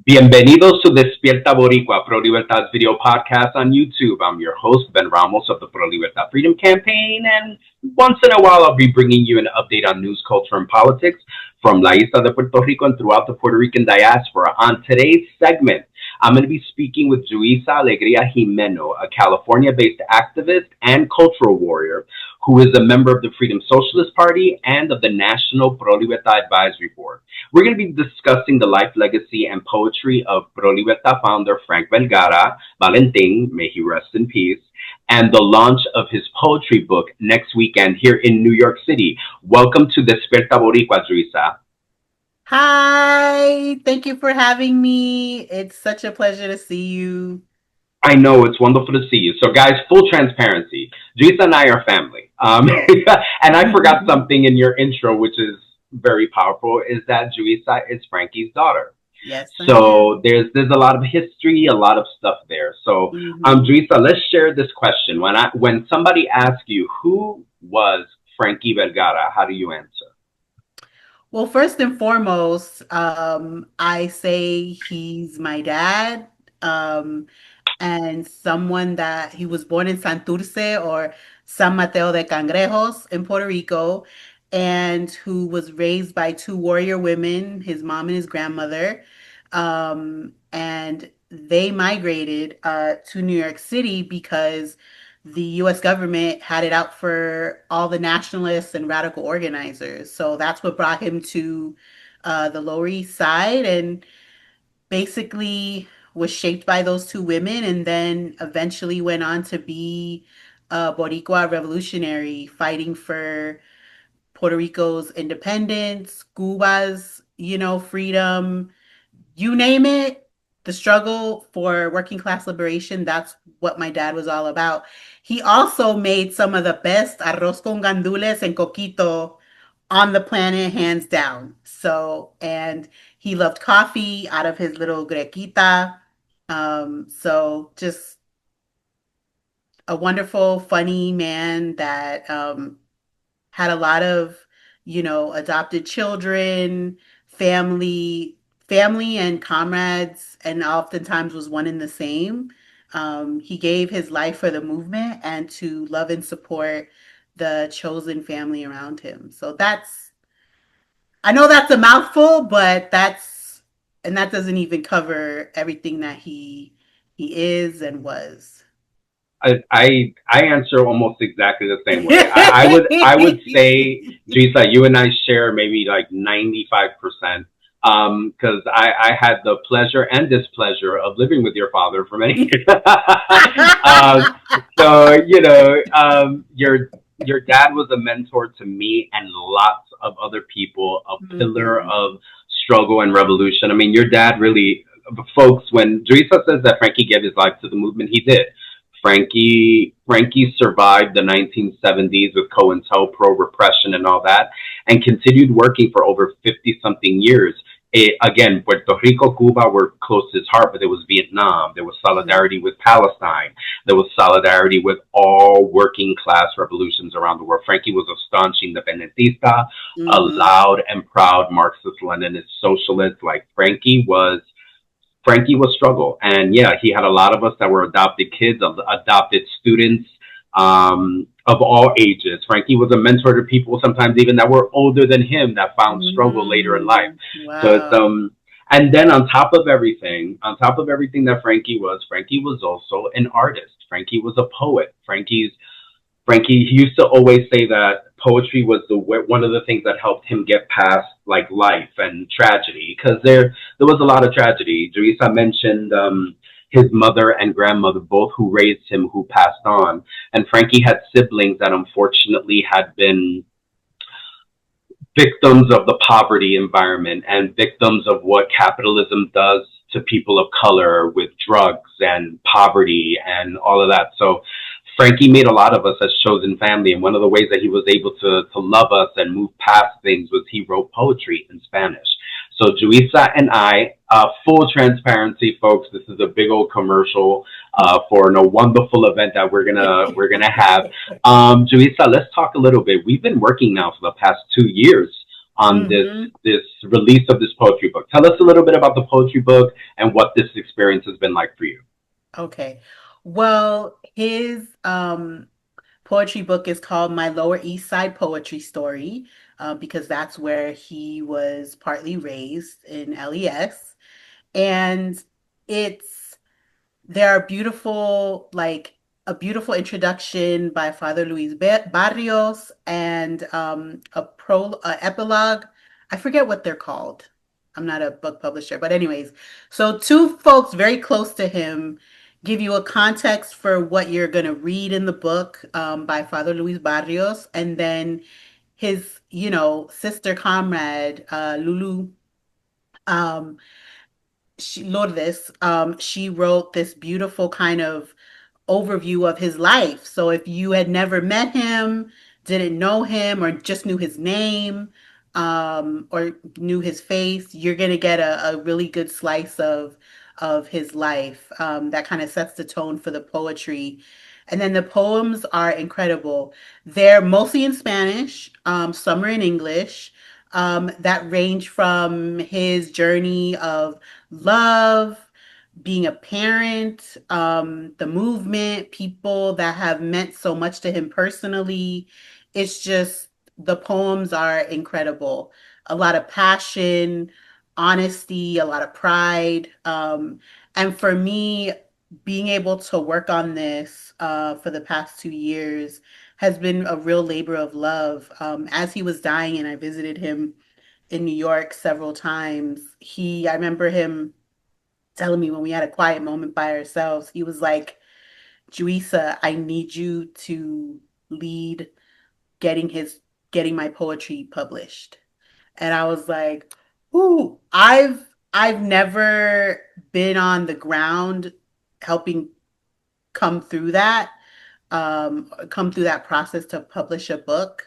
Bienvenidos to Despierta Boricua, Pro Libertad's video podcast on YouTube. I'm your host, Ben Ramos of the Pro Libertad Freedom Campaign, and once in a while I'll be bringing you an update on news, culture, and politics from La Isla de Puerto Rico and throughout the Puerto Rican diaspora. On today's segment, I'm going to be speaking with Luisa Alegría Jimeno, a California-based activist and cultural warrior who is a member of the Freedom Socialist Party and of the National Pro Libertad Advisory Board. We're going to be discussing the life, legacy, and poetry of Pro Libertad founder Frank Velgara, Valentin, may he rest in peace, and the launch of his poetry book next weekend here in New York City. Welcome to Despierta Boricua, Luisa. Hi, thank you for having me. It's such a pleasure to see you. I know, it's wonderful to see you. So, guys, full transparency. Luisa and I are family. And I forgot something in your intro, which is very powerful, is that Luisa is Frankie's daughter. Yes, I So am. there's a lot of history, a lot of stuff there. So, hmm Luisa, let's share this question. When somebody asks you who was Frankie Vergara, how do you answer? Well, first and foremost, I say he's my dad, and someone that he was born in Santurce or San Mateo de Cangrejos in Puerto Rico, and who was raised by two warrior women, his mom and his grandmother. And they migrated to New York City because the US government had it out for all the nationalists and radical organizers. So that's what brought him to the Lower East Side and basically was shaped by those two women and then eventually went on to be a Boricua revolutionary fighting for Puerto Rico's independence, Cuba's, freedom, you name it, the struggle for working class liberation, that's what my dad was all about. He also made some of the best arroz con gandules and coquito on the planet, hands down. So, and he loved coffee out of his little grequita. So just a wonderful, funny man that had a lot of, adopted children, family, family and comrades, and oftentimes was one and the same. He gave his life for the movement and to love and support the chosen family around him. So I know that's a mouthful, but and that doesn't even cover everything that he is and was. I answer almost exactly the same way. I would say, Lisa, you and I share maybe like 95%. Because I had the pleasure and displeasure of living with your father for many years. So your dad was a mentor to me and lots of other people, a pillar Mhm. of struggle and revolution. I mean, your dad really, folks. When Teresa says that Frankie gave his life to the movement, he did. Frankie survived the 1970s with COINTEL, pro repression, and all that, and continued working for over 50 something years. Again, Puerto Rico, Cuba were close to his heart, but there was Vietnam. There was solidarity with Palestine. There was solidarity with all working class revolutions around the world. Frankie was a staunch independentista, a Mhm. loud and proud Marxist Leninist socialist. Like Frankie was struggle, and yeah, he had a lot of us that were adopted kids, adopted students, of all ages. Frankie was a mentor to people sometimes even that were older than him that found struggle later in life. Mhm. So it's Wow. and then on top of everything that Frankie was also an artist. Frankie was a poet. Frankie he used to always say that poetry was one of the things that helped him get past like life and tragedy because there was a lot of tragedy. Teresa mentioned his mother and grandmother, both who raised him, who passed on, and Frankie had siblings that unfortunately had been victims of the poverty environment and victims of what capitalism does to people of color with drugs and poverty and all of that. So Frankie made a lot of us as chosen family, and one of the ways that he was able to love us and move past things was he wrote poetry in Spanish. So Juisa and I, full transparency, folks, this is a big old commercial for a wonderful event that we're gonna have. Juisa, let's talk a little bit. We've been working now for the past 2 years on Hmm. this release of this poetry book. Tell us a little bit about the poetry book and what this experience has been like for you. Okay. Well, his poetry book is called My Lower East Side Poetry Story, because that's where he was partly raised in LES. And it's there are beautiful, like a beautiful introduction by Father Luis Barrios and a epilogue. I forget what they're called. I'm not a book publisher, but anyways, so two folks very close to him give you a context for what you're going to read in the book by Father Luis Barrios, and then his, sister comrade, Lulu. Um, Lourdes, she wrote this beautiful kind of overview of his life. So if you had never met him, didn't know him, or just knew his name, or knew his face, you're gonna get a really good slice of his life. That kind of sets the tone for the poetry. And then the poems are incredible. They're mostly in Spanish, some are in English, that range from his journey of love, being a parent, the movement, people that have meant so much to him personally. It's just the poems are incredible. A lot of passion, honesty, a lot of pride. And for me, being able to work on this for the past 2 years has been a real labor of love. As he was dying, and I visited him in New York several times, I remember him telling me when we had a quiet moment by ourselves, he was like, Juisa, I need you to lead getting his getting my poetry published. And I was like, ooh, I've never been on the ground helping come through that, come through that process to publish a book.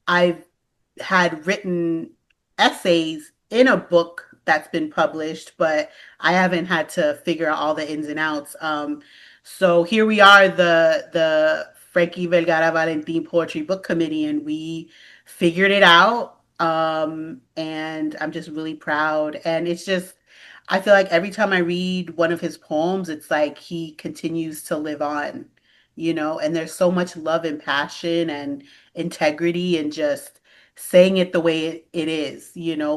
I've had written essays in a book that's been published, but I haven't had to figure out all the ins and outs. So here we are, the Frankie Velgara Valentin Poetry Book Committee, and we figured it out. And I'm just really proud. And it's just, I feel like every time I read one of his poems, it's like he continues to live on, and there's so much love and passion and integrity and just saying it the way it is,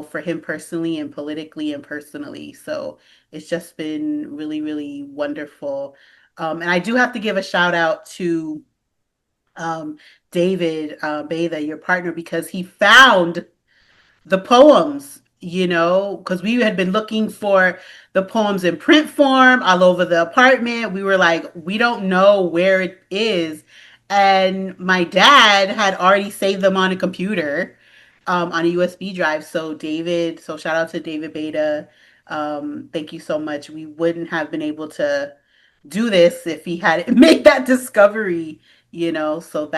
for him personally and politically and personally. So it's just been really, really wonderful. And I do have to give a shout out to um, David Betha, your partner, because he found the poems, because we had been looking for the poems in print form all over the apartment. We were like, we don't know where it is. And my dad had already saved them on a computer, on a USB drive. So shout out to David Beta. Thank you so much. We wouldn't have been able to do this if he had made that discovery, So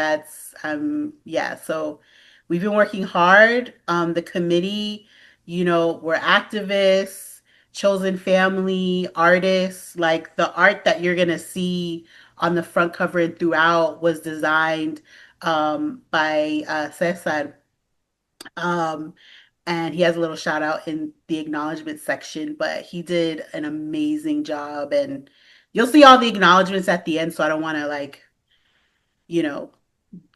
yeah. So we've been working hard. The committee, we're activists, chosen family, artists. Like the art that you're gonna see on the front cover and throughout was designed by Cesar. Um, and he has a little shout out in the acknowledgement section, but he did an amazing job. And you'll see all the acknowledgments at the end, so I don't want to you know,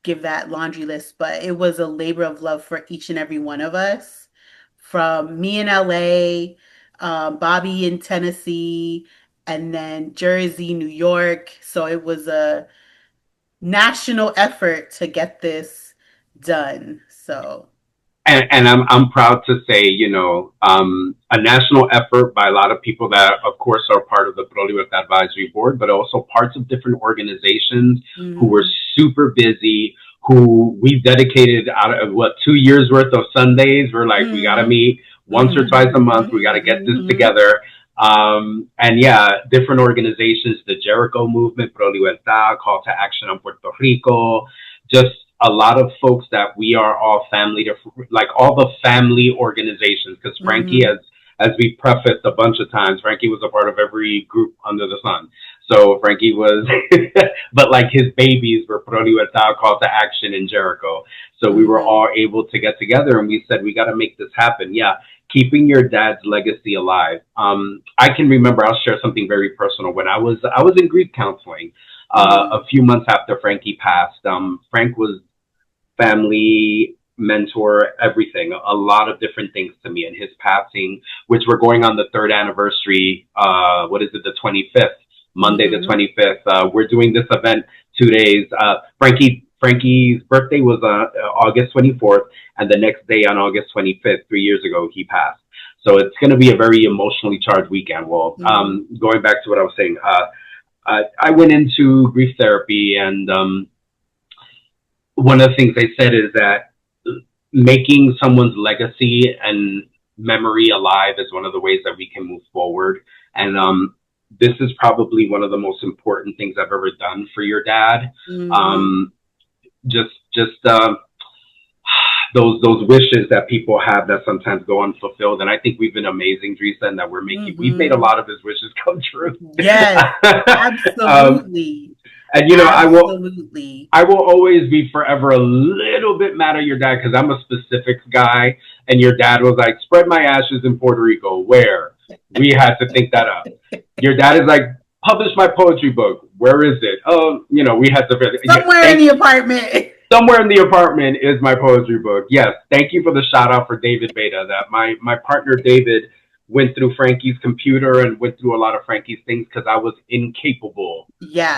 give that laundry list, but it was a labor of love for each and every one of us. From me in LA, Bobby in Tennessee, and then Jersey, New York. So it was a national effort to get this done. So, And I'm proud to say, a national effort by a lot of people that, of course, are part of the Pro Libertad Advisory Board, but also parts of different organizations who were mhm, super busy, who we've dedicated out of 2 years worth of Sundays. We're like, we got to mhm, meet once or twice a mhm, month. We got to get this mhm, together. And yeah, different organizations, the Jericho Movement, Pro Libertad, Call to Action on Puerto Rico, just a lot of folks that we are all family to, like all the family organizations, because Frankie, mhm, as we prefaced a bunch of times, Frankie was a part of every group under the sun. So Frankie was, but like his babies were Pro Libertad Call to Action in Jericho. So we were Mm-hmm. all able to get together and we said, we got to make this happen. Yeah. Keeping your dad's legacy alive. I can remember, I'll share something very personal. When I was in grief counseling, Mm-hmm. a few months after Frankie passed. Frank was family, mentor, everything, a lot of different things to me. And his passing, which we're going on the third anniversary, what is it, the 25th, Monday the Mm-hmm. 25th. We're doing this event 2 days. Frankie's birthday was August 24th, and the next day on August 25th, 3 years ago, he passed. So it's going to be a very emotionally charged weekend. Well, Mm-hmm. going back to what I was saying, I went into grief therapy, and one of the things they said is that making someone's legacy and memory alive is one of the ways that we can move forward. And this is probably one of the most important things I've ever done for your dad. Mm-hmm. Um, just those wishes that people have that sometimes go unfulfilled. And I think we've been amazing, Teresa, and that we've made a Mm-hmm. lot of his wishes come true. Yes, um, absolutely. and Absolutely. I will always be forever a little bit mad at your dad because I'm a specifics guy, and your dad was like, "Spread my ashes in Puerto Rico." Where? We had to think that up. Your dad is like, "Publish my poetry book." Where is it? Oh, we had to. Yeah, Somewhere in thank the apartment. somewhere in the apartment is my poetry book. Yes, thank you for the shout out for David Beta. That my partner David went through Frankie's computer and went through a lot of Frankie's things because I was incapable. Yeah,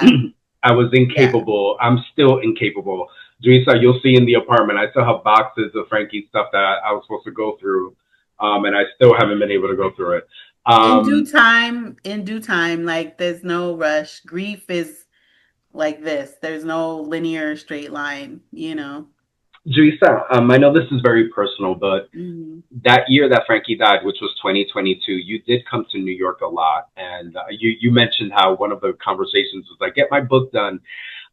I was yeah. incapable. I'm still incapable. Teresa, you'll see in the apartment, I still have boxes of Frankie's stuff that I was supposed to go through, and I still haven't been able to go through it. Um, In due time, like there's no rush. Grief is like this. There's no linear straight line. Teresa, I know this is very personal, but Hmm. that year that Frankie died, which was 2022, you did come to New York a lot, and you mentioned how one of the conversations was like, "Get my book done."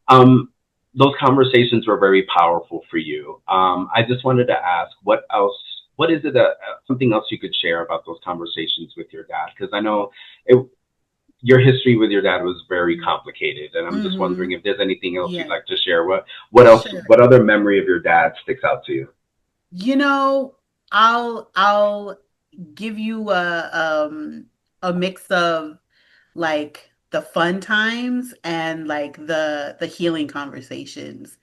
Um, those conversations were very powerful for you. I just wanted to ask, what else? What is it? Something else you could share about those conversations with your dad? Because I know it, your history with your dad was very complicated, and I'm just wondering Hmm. if there's anything else you'd Yeah, like to share. What else? sure. What other memory of your dad sticks out to you? You know, I'll give you a mix of like the fun times and like the healing conversations.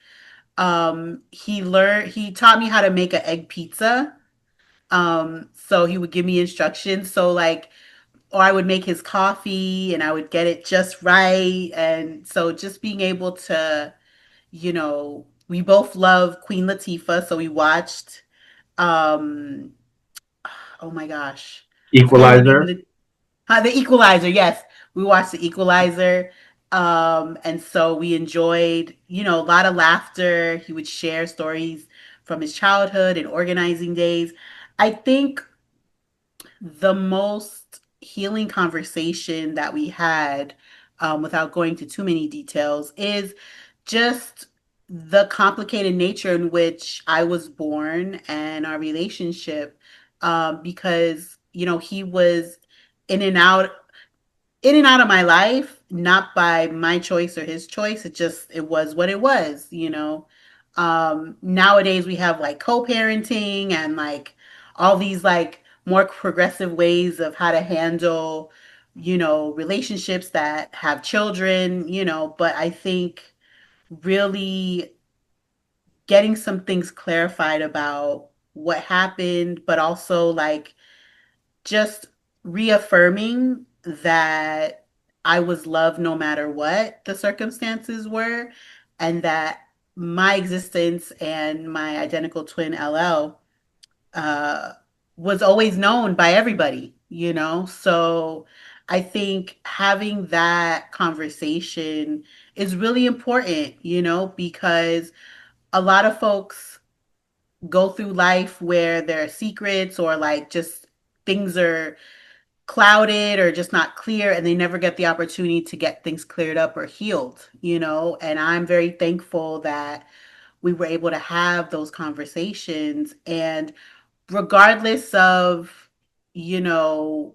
He taught me how to make an egg pizza. So he would give me instructions. So like, or I would make his coffee and I would get it just right. And so just being able to, we both love Queen Latifah, so we watched um oh my gosh. I forget the name of Equalizer. the Equalizer, yes. We watched the Equalizer. And so we enjoyed, a lot of laughter. He would share stories from his childhood and organizing days. I think the most healing conversation that we had, without going to too many details, is just the complicated nature in which I was born and our relationship. Because, he was in and out in and out of my life, not by my choice or his choice. It was what it was. Nowadays we have like co-parenting and like all these like more progressive ways of how to handle, relationships that have children. But I think really getting some things clarified about what happened, but also like just reaffirming that I was loved no matter what the circumstances were, and that my existence and my identical twin LL uh, was always known by everybody. So I think having that conversation is really important, because a lot of folks go through life where there are secrets or like just things are clouded or just not clear, and they never get the opportunity to get things cleared up or healed. And I'm very thankful that we were able to have those conversations. And regardless of, you know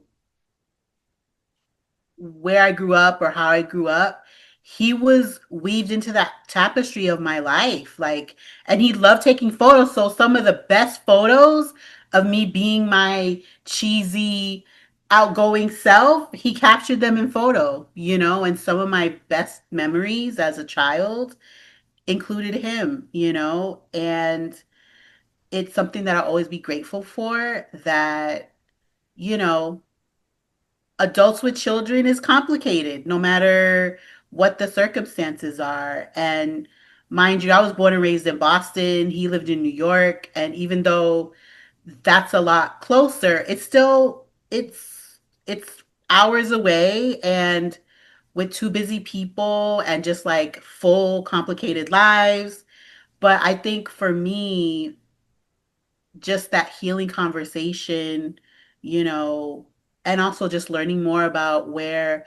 where I grew up or how I grew up, he was weaved into that tapestry of my life. Like, and he loved taking photos. So some of the best photos of me being my cheesy, outgoing self, he captured them in photo, and some of my best memories as a child included him, and it's something that I'll always be grateful for that, you know, adults with children is complicated no matter what the circumstances are. And mind you, I was born and raised in Boston. He lived in New York. And even though that's a lot closer, it's hours away and with two busy people and just like full complicated lives. But I think for me, just that healing conversation, you know, and also just learning more about where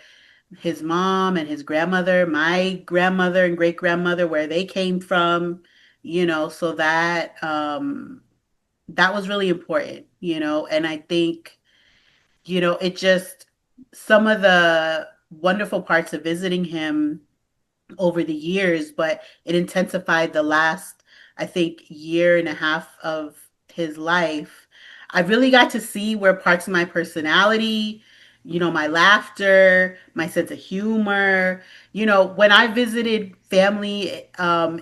his mom and his grandmother, my grandmother and great grandmother, where they came from, so that was really important, and I think, it just some of the wonderful parts of visiting him over the years, but it intensified the last, I think, year and a half of his life. I really got to see where parts of my personality, my laughter, my sense of humor, when I visited family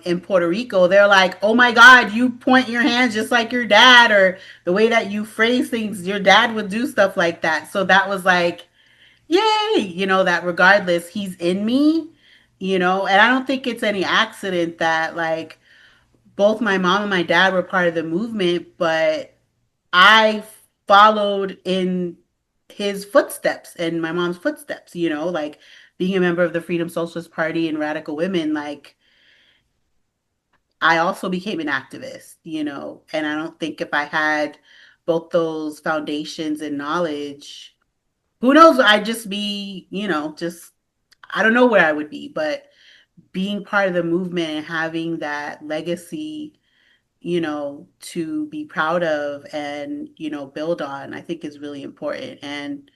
in Puerto Rico, they're like, oh my God, you point your hands just like your dad, or the way that you phrase things, your dad would do stuff like that. So that was like, yay, that regardless, he's in me, and I don't think it's any accident that like both my mom and my dad were part of the movement, but I followed in his footsteps and my mom's footsteps, like being a member of the Freedom Socialist Party and Radical Women, like I also became an activist, and I don't think if I had both those foundations and knowledge, who knows, I'd just be, just I don't know where I would be, but being part of the movement and having that legacy, to be proud of and, build on, I think is really important. And,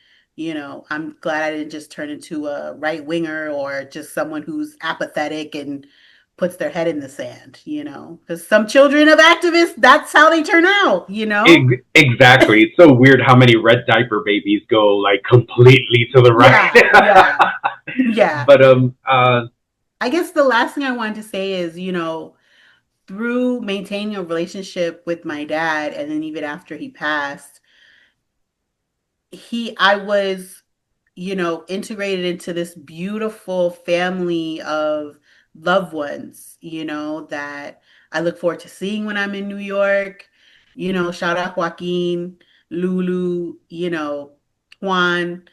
I'm glad I didn't just turn into a right winger or just someone who's apathetic and puts their head in the sand, because some children of activists, that's how they turn out, Exactly. It's so weird how many red diaper babies go like completely to the Yeah, right. yeah, yeah. But I guess the last thing I wanted to say is, through maintaining a relationship with my dad and then even after he passed, I was, integrated into this beautiful family of loved ones, that I look forward to seeing when I'm in New York. Shout out Joaquin, Lulu, Juan,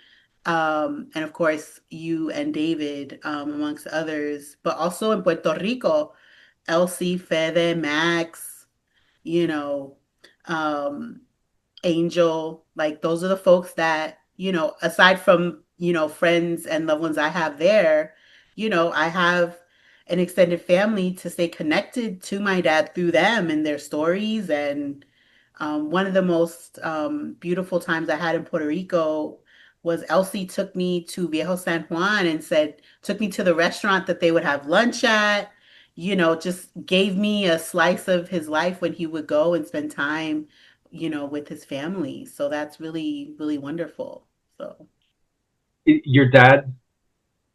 and of course you and David, amongst others, but also in Puerto Rico, Elsie, Fede, Max, you know, um, Angel, like those are the folks that, aside from, friends and loved ones I have there, I have an extended family to stay connected to my dad through them and their stories. And one of the most beautiful times I had in Puerto Rico was Elsie took me to Viejo San Juan and took me to the restaurant that they would have lunch at, just gave me a slice of his life when he would go and spend time, with his family. So that's really, really wonderful. So, your dad,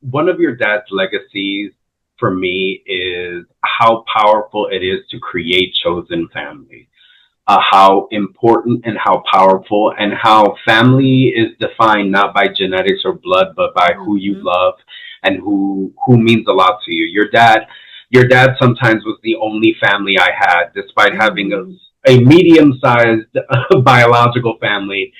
one of your dad's legacies for me is how powerful it is to create chosen family. How important and how powerful, and how family is defined not by genetics or blood, but by who you mhm, love and who means a lot to you. Your dad sometimes was the only family I had, despite having mhm, a medium sized biological family.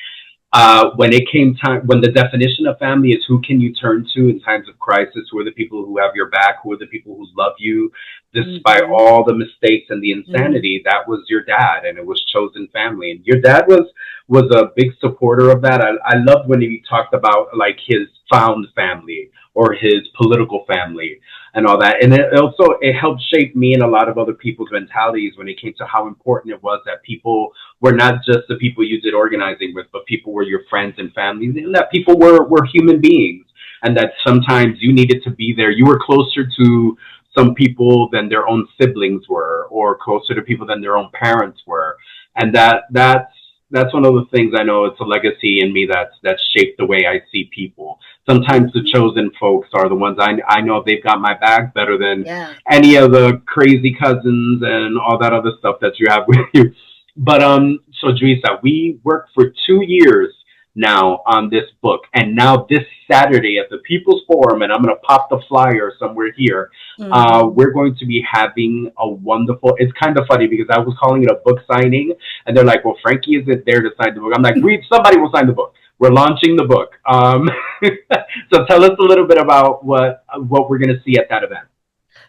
When it came time, when the definition of family is who can you turn to in times of crisis, who are the people who have your back, who are the people who love you despite mhm, all the mistakes and the mhm, insanity, that was your dad, and it was chosen family. And your dad was a big supporter of that. I loved when he talked about like his found family or his political family and all that. And it also it helped shape me and a lot of other people's mentalities when it came to how important it was that people were not just the people you did organizing with, but people were your friends and families, and that people were human beings. and that sometimes you needed to be there. You were closer to some people than their own siblings were, or closer to people than their own parents were, and that's one of the things. I know it's a legacy in me that's shaped the way I see people. Sometimes the Mhm. chosen folks are the ones I know they've got my back better than Yeah. any of the crazy cousins and all that other stuff that you have with you. But so Juisa, we worked for 2 years now on this book, and now this Saturday at the People's Forum, and I'm gonna pop the flyer somewhere here. Hmm. We're going to be having a wonderful. It's kind of funny because I was calling it a book signing, and they're like, "Well, Frankie isn't there to sign the book." I'm like, "We somebody will sign the book. We're launching the book." So tell us a little bit about what we're going to see at that event.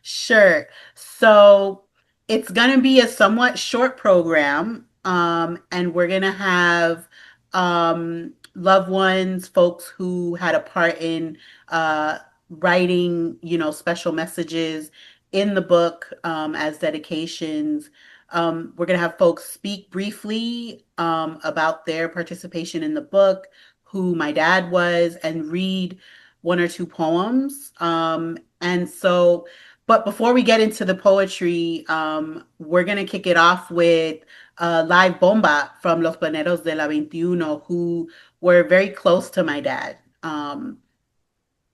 Sure. So it's going to be a somewhat short program, and we're going to have loved ones, folks who had a part in writing, special messages in the book as dedications. We're going to have folks speak briefly about their participation in the book, who my dad was, and read one or two poems. And so, but before we get into the poetry, we're going to kick it off with live bomba from Los Planeros de la 21, who were very close to my dad.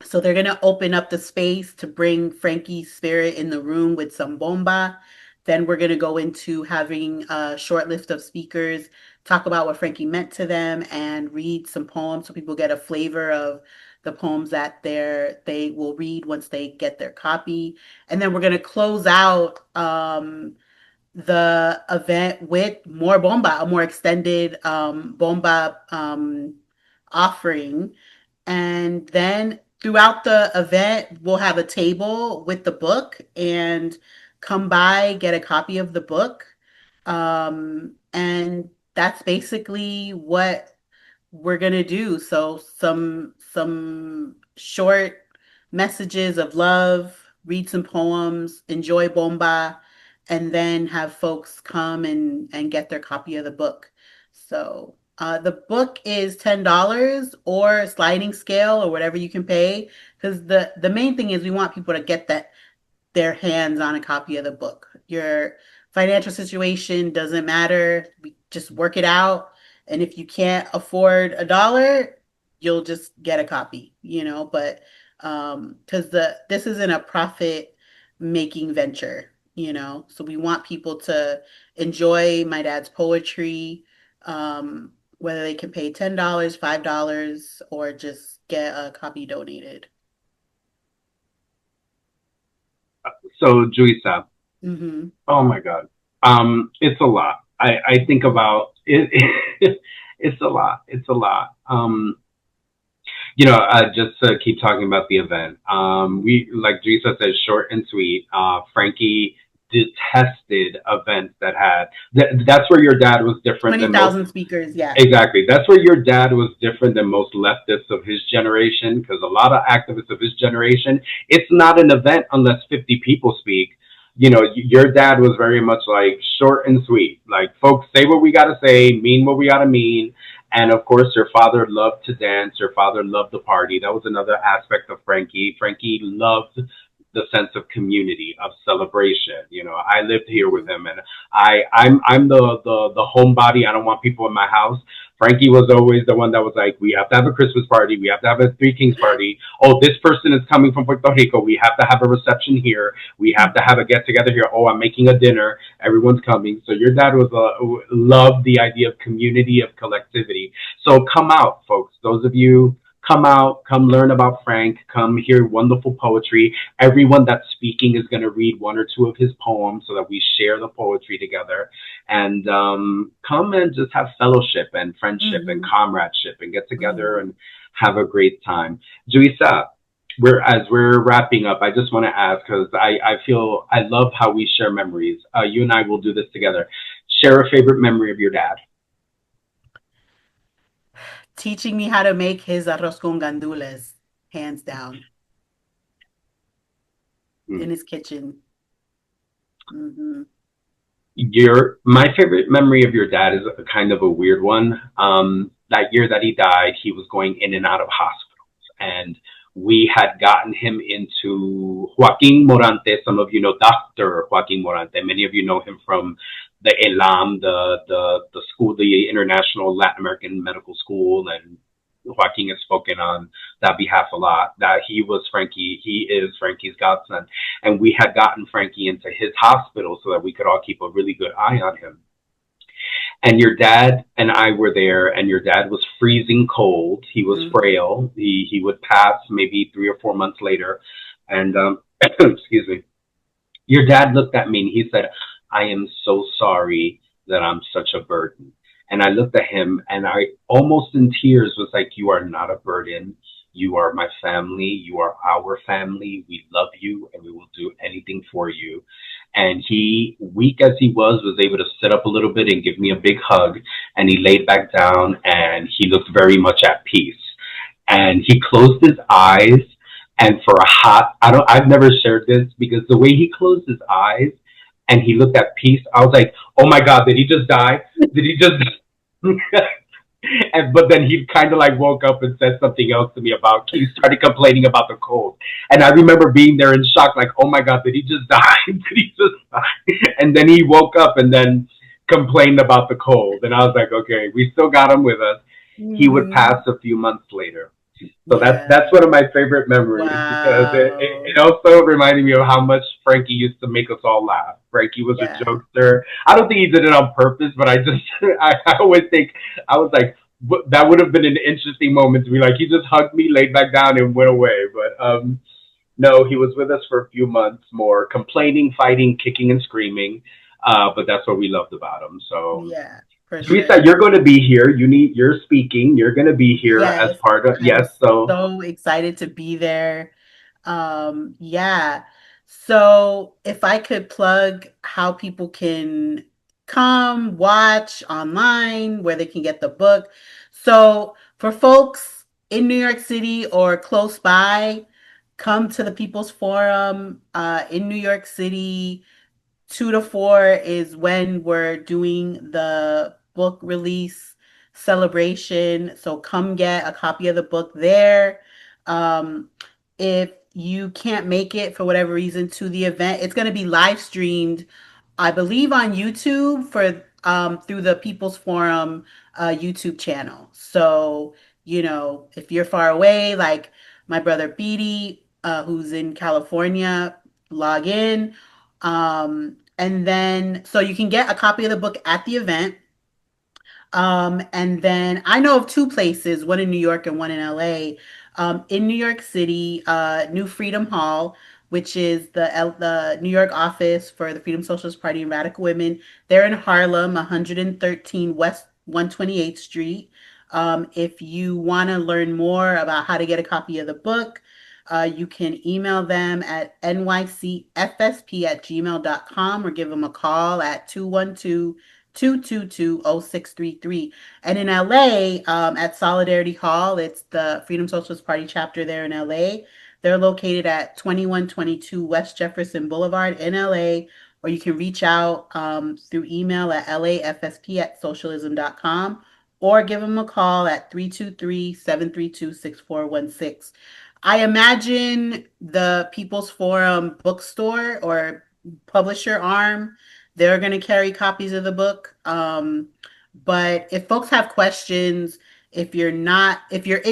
So they're going to open up the space to bring Frankie's spirit in the room with some bomba. Then we're going to go into having a short list of speakers talk about what Frankie meant to them and read some poems so people get a flavor of the poems that they will read once they get their copy. And then we're going to close out the event with more bomba, a more extended bomba offering. And then throughout the event, we'll have a table with the book and come by, get a copy of the book. And that's basically what we're gonna do. So some short messages of love, read some poems, enjoy bomba, and then have folks come and get their copy of the book. So the book is $10 or sliding scale or whatever you can pay. Because the main thing is we want people to get their hands on a copy of the book. Your financial situation doesn't matter. We just work it out. And if you can't afford $1, you'll just get a copy, but because this isn't a profit making venture, so we want people to enjoy my dad's poetry, whether they can pay $10, $5, or just get a copy donated. So Juisa, Hmm. oh my God, it's a lot. I think about it. It's a lot. It's a lot. Just to keep talking about the event, we, like Teresa said, short and sweet. Frankie detested events that had. That's where your dad was different than most. 20,000 speakers, yeah. Exactly. That's where your dad was different than most leftists of his generation, because a lot of activists of his generation, it's not an event unless 50 people speak. Your dad was very much like short and sweet. Like, folks, say what we got to say, mean what we got to mean. And of course, your father loved to dance. Your father loved the party. That was another aspect of Frankie. Frankie loved the sense of community, of celebration. I lived here with Mhm. him, and I'm the homebody. I don't want people in my house. Frankie was always the one that was like, we have to have a Christmas party. We have to have a Three Kings party. Oh, this person is coming from Puerto Rico. We have to have a reception here. We have to have a get together here. Oh, I'm making a dinner. Everyone's coming. So your dad was loved the idea of community, of collectivity. So come out, folks. Those of you, come out, come learn about Frank, come hear wonderful poetry. Everyone that's speaking is going to read one or two of his poems so that we share the poetry together. And come and just have fellowship and friendship and Mhm. comradeship and get together Mhm. and have a great time. Juisa, as we're wrapping up, I just want to ask, because I feel I love how we share memories. You and I will do this together. Share a favorite memory of your dad. Teaching me how to make his arroz con gandules, hands down, Hmm. in his kitchen. Hmm. Your My favorite memory of your dad is a kind of a weird one. That year that he died, he was going in and out of hospitals, and we had gotten him into Joaquin Morante. Some of you know Dr. Joaquin Morante. Many of you know him from the ELAM, the school, the International Latin American Medical School, and Joaquin has spoken on that behalf a lot. That he is Frankie's godson, and we had gotten Frankie into his hospital so that we could all keep a really good eye on him. And your dad and I were there, and your dad was freezing cold. He was Mm. frail. He would pass maybe 3 or 4 months later, and excuse me. Your dad looked at me and he said, "I am so sorry that I'm such a burden." And I looked at him and I almost in tears was like, "You are not a burden. You are my family. You are our family. We love you and we will do anything for you." And he, weak as he was able to sit up a little bit and give me a big hug. And he laid back down and he looked very much at peace. And he closed his eyes, and for a hot, I've never shared this because the way he closed his eyes and he looked at peace, I was like, "Oh my God, did he just die? Did he just?" And but then he kind of like woke up and said something else to me about, he started complaining about the cold. And I remember being there in shock, like, "Oh my God, did he just die? Did he just die?" And then he woke up and then complained about the cold. And I was like, "Okay, we still got him with us." He would pass Mhm. a few months later. So that's Yeah. one of my favorite memories because it Wow. also reminded me of how much Frankie used to make us all laugh. Frankie was a Yeah. jokester. I don't think he did it on purpose, but I just I always think I was like, that would have been an interesting moment to be like, he just hugged me, laid back down, and went away. But no, he was with us for a few months more, complaining, fighting, kicking, and screaming. But that's what we loved about him. So Yeah, for Teresa, sure. you're going to be here. You're speaking. You're going to be here as Yes, part of, I'm yes. So so excited to be there. Yeah. So if I could plug how people can come watch online, where they can get the book. So for folks in New York City or close by, come to the People's Forum in New York City. 2 to 4 is when we're doing the book release celebration. So come get a copy of the book there. Um, if you can't make it for whatever reason to the event, it's going to be live streamed, I believe, on YouTube for through the People's Forum YouTube channel. So, if you're far away, like my brother Beatty, who's in California, log in. And then, so you can get a copy of the book at the event. And then I know of two places, one in New York and one in LA. In New York City, New Freedom Hall, which is the New York office for the Freedom Socialist Party and Radical Women. They're in Harlem, 113 West 128th Street. If you want to learn more about how to get a copy of the book, you can email them at nycfsp@gmail.com or give them a call at 212-222-0633. And in LA, at Solidarity Hall, it's the Freedom Socialist Party chapter there in LA. They're located at 2122 West Jefferson Boulevard in LA, or you can reach out through email at lafsp@socialism.com or give them a call at 323-732-6416. I imagine the People's Forum bookstore or publisher arm, they're going to carry copies of the book. But if folks have questions, if you're in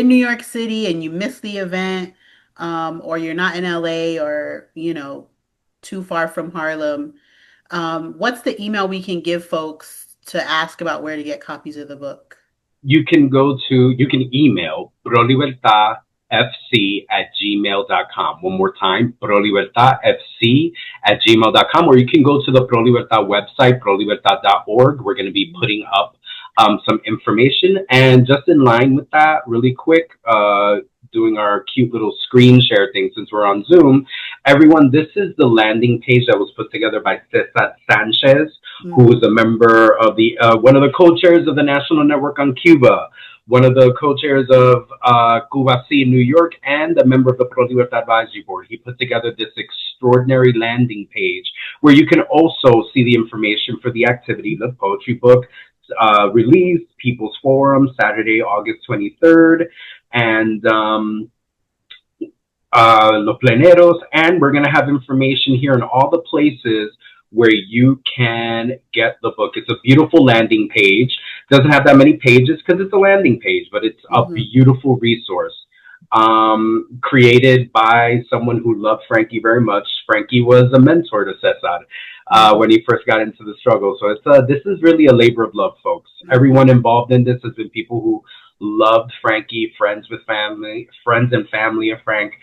New York City and you missed the event, or you're not in LA or, too far from Harlem, what's the email we can give folks to ask about where to get copies of the book? you can email prolibertadfc@gmail.com. One more time, prolibertadfc@gmail.com, or you can go to the Prolibertad website, prolibertad.org. We're going to be putting up some information. And just in line with that, really quick, doing our cute little screen share thing since we're on Zoom. Everyone, this is the landing page that was put together by Cesar Sanchez, who is Mm-hmm. a member of the one of the co-chairs of the National Network on Cuba, one of the co-chairs of Cuba C in New York, and a member of the Pro Libertad Advisory Board. He put together this extraordinary landing page where you can also see the information for the activity, the poetry book release, People's Forum, Saturday, August 23rd. And Los Pleneros, and we're going to have information here in all the places where you can get the book. It's a beautiful landing page. Doesn't have that many pages because it's a landing page, but it's a Mhm. beautiful resource. Created by someone who loved Frankie very much. Frankie was a mentor to Cesar when Mhm. he first got into the struggle. So this is really a labor of love, folks. Everyone Mhm. involved in this has been people who loved Frankie, friends and family of Frank.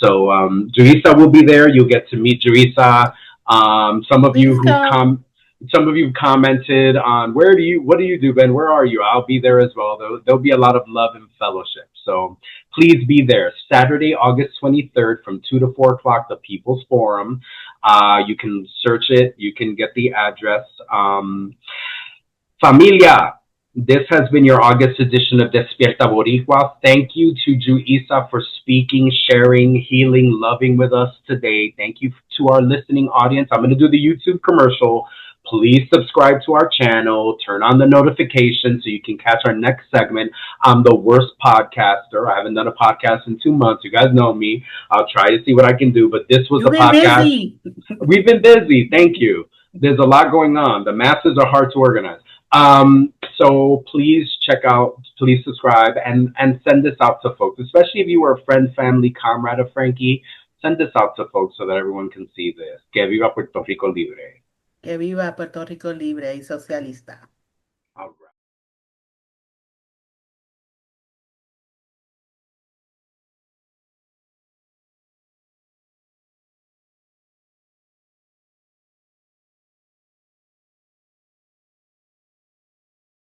So Teresa will be there. You'll get to meet Teresa. Some of you Please who've come. come, some of you commented on what do you do, Ben? Where are you? I'll be there as well. There'll be a lot of love and fellowship. So please be there. Saturday, August 23rd from 2 to 4 o'clock, the People's Forum. You can search it. You can get the address. Familia, this has been your August edition of Despierta Boricua. Thank you to Juisa for speaking, sharing, healing, loving with us today. Thank you to our listening audience. I'm going to do the YouTube commercial. Please subscribe to our channel, turn on the notifications so you can catch our next segment. I'm the worst podcaster. I haven't done a podcast in 2 months. You guys know me. I'll try to see what I can do, but this was You've a been podcast. busy. We've been busy. Thank you. There's a lot going on. The masses are hard to organize. So please check out, please subscribe, and send this out to folks, especially if you were a friend, family, comrade of Frankie. Send this out to folks so that everyone can see this. Que viva Puerto Rico libre. Que viva Puerto Rico libre y socialista.